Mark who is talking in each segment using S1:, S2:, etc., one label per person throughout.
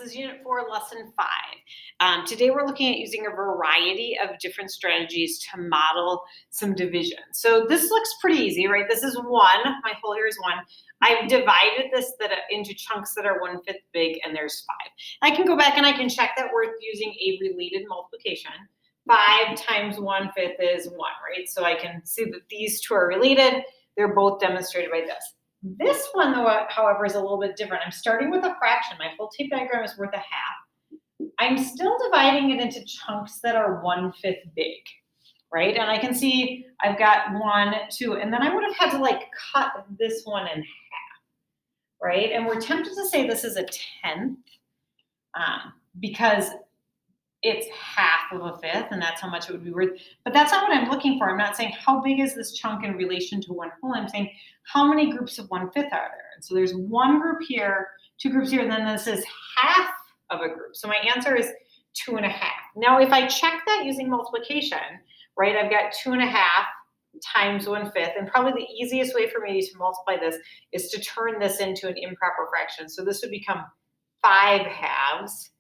S1: is Unit 4, Lesson 5. Today we're looking at using a variety of different strategies to model some division. So this looks pretty easy, right? This is 1. My whole here is 1. I've divided this into chunks that are 1/5 big, and there's 5. I can go back and I can check that we're using a related multiplication. 5 times 1/5 is 1, right? So I can see that these two are related. They're both demonstrated by this. This one, though, however, is a little bit different. I'm starting with a fraction. My full tape diagram is worth a half. I'm still dividing it into chunks that are 1/5 big, right? And I can see I've got 1, 2, and then I would have had to cut this one in half, right? And we're tempted to say this is a 1/10 because it's half of a fifth, and that's how much it would be worth. But that's not what I'm looking for. I'm not saying how big is this chunk in relation to one whole. I'm saying how many groups of 1/5 are there? And so there's one group here, 2 groups here, and then this is half of a group. So my answer is 2.5. Now, if I check that using multiplication, right, I've got 2.5 times 1/5, and probably the easiest way for me to multiply this is to turn this into an improper fraction. So this would become 5 halves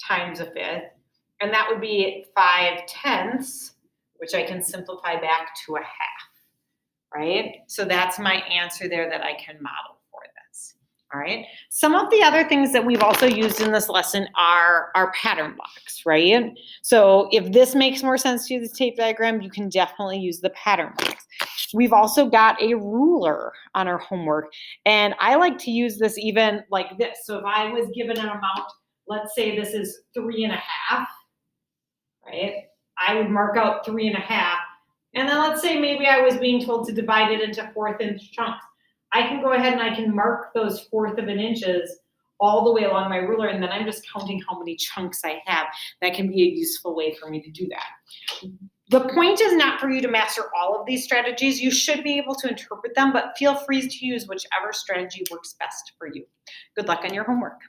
S1: times a fifth. And that would be 5/10, which I can simplify back to a half, right? So that's my answer there that I can model for this, all right? Some of the other things that we've also used in this lesson are our pattern blocks, right? So if this makes more sense to you, the tape diagram, you can definitely use the pattern blocks. We've also got a ruler on our homework, and I like to use this even like this. So if I was given an amount, let's say this is 3.5, right? I would mark out 3.5. And then let's say maybe I was being told to divide it into 1/4 inch chunks. I can go ahead and I can mark those 1/4 of an inches all the way along my ruler, and then I'm just counting how many chunks I have. That can be a useful way for me to do that. The point is not for you to master all of these strategies. You should be able to interpret them, but feel free to use whichever strategy works best for you. Good luck on your homework.